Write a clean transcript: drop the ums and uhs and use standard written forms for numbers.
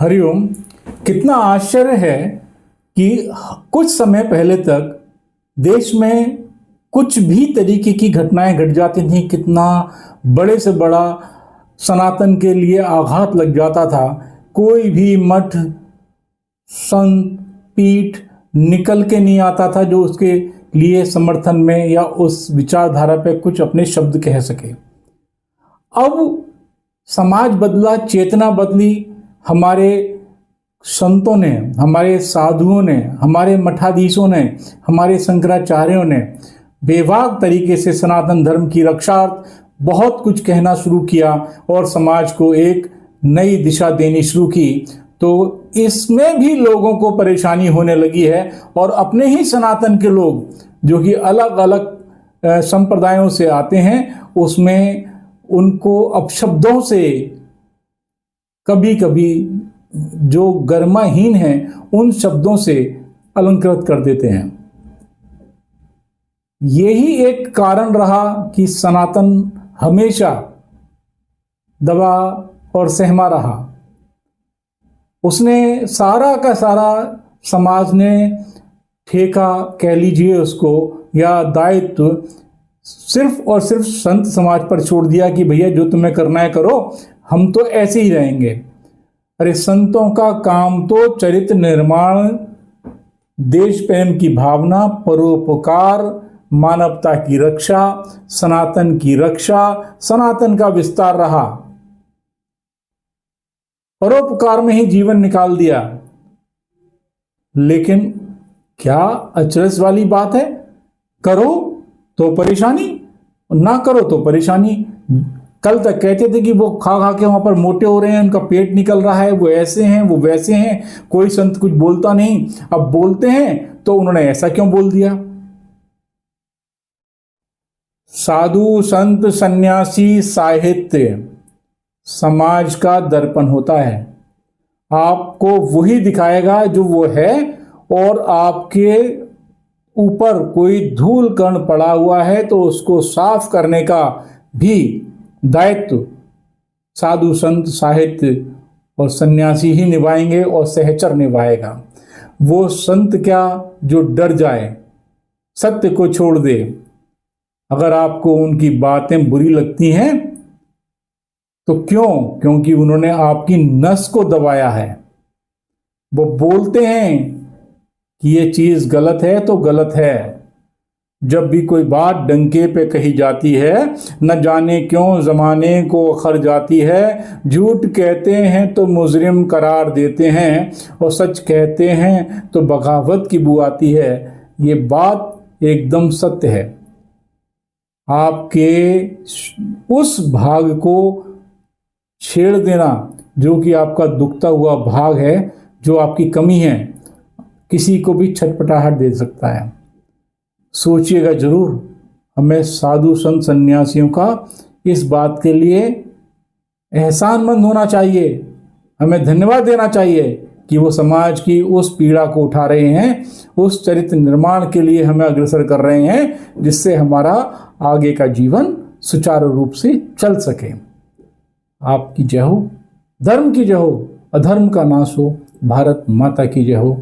हरिओम। कितना आश्चर्य है कि कुछ समय पहले तक देश में कुछ भी तरीके की घटनाएं घट जाती थी, कितना बड़े से बड़ा सनातन के लिए आघात लग जाता था। कोई भी मठ, संत, पीठ निकल के नहीं आता था जो उसके लिए समर्थन में या उस विचारधारा पे कुछ अपने शब्द कह सके। अब समाज बदला, चेतना बदली। हमारे संतों ने, हमारे साधुओं ने, हमारे मठाधीशों ने, हमारे शंकराचार्यों ने बेबाक तरीके से सनातन धर्म की रक्षार्थ बहुत कुछ कहना शुरू किया और समाज को एक नई दिशा देनी शुरू की। तो इसमें भी लोगों को परेशानी होने लगी है और अपने ही सनातन के लोग जो कि अलग अलग संप्रदायों से आते हैं, उसमें उनको अपशब्दों से कभी कभी जो गरिमाहीन हैं उन शब्दों से अलंकृत कर देते हैं। यही एक कारण रहा कि सनातन हमेशा दबा और सहमा रहा। उसने सारा का सारा, समाज ने ठेका कह लीजिए उसको, या दायित्व सिर्फ और सिर्फ संत समाज पर छोड़ दिया कि भैया जो तुम्हें करना है करो, हम तो ऐसे ही रहेंगे। अरे संतों का काम तो चरित्र निर्माण, देश प्रेम की भावना, परोपकार, मानवता की रक्षा, सनातन की रक्षा, सनातन का विस्तार रहा। परोपकार में ही जीवन निकाल दिया। लेकिन क्या अचरज वाली बात है, करो तो परेशानी, ना करो तो परेशानी। कल तक कहते थे कि वो खा खा के वहां पर मोटे हो रहे हैं, उनका पेट निकल रहा है, वो ऐसे हैं, वो वैसे हैं, कोई संत कुछ बोलता नहीं। अब बोलते हैं तो उन्होंने ऐसा क्यों बोल दिया। साधु, संत, सन्यासी, साहित्य समाज का दर्पण होता है। आपको वही दिखाएगा जो वो है, और आपके ऊपर कोई धूल कण पड़ा हुआ है तो उसको साफ करने का भी दायित्व साधु, संत, साहित्य और सन्यासी ही निभाएंगे और सहचर निभाएगा। वो संत क्या जो डर जाए, सत्य को छोड़ दे। अगर आपको उनकी बातें बुरी लगती हैं तो क्यों? क्योंकि उन्होंने आपकी नस को दबाया है। वो बोलते हैं कि ये चीज गलत है तो गलत है। जब भी कोई बात डंके पे कही जाती है, न जाने क्यों जमाने को अखर जाती है। झूठ कहते हैं तो मुजरिम करार देते हैं, और सच कहते हैं तो बगावत की बू आती है। ये बात एकदम सत्य है। आपके उस भाग को छेड़ देना जो कि आपका दुखता हुआ भाग है, जो आपकी कमी है, किसी को भी छटपटाहट दे सकता है। सोचिएगा जरूर। हमें साधु, संत, सन्यासियों का इस बात के लिए एहसानमंद होना चाहिए। हमें धन्यवाद देना चाहिए कि वो समाज की उस पीड़ा को उठा रहे हैं, उस चरित्र निर्माण के लिए हमें अग्रसर कर रहे हैं, जिससे हमारा आगे का जीवन सुचारू रूप से चल सके। आपकी जय हो, धर्म की जय हो, अधर्म का नाश हो, भारत माता की जय हो।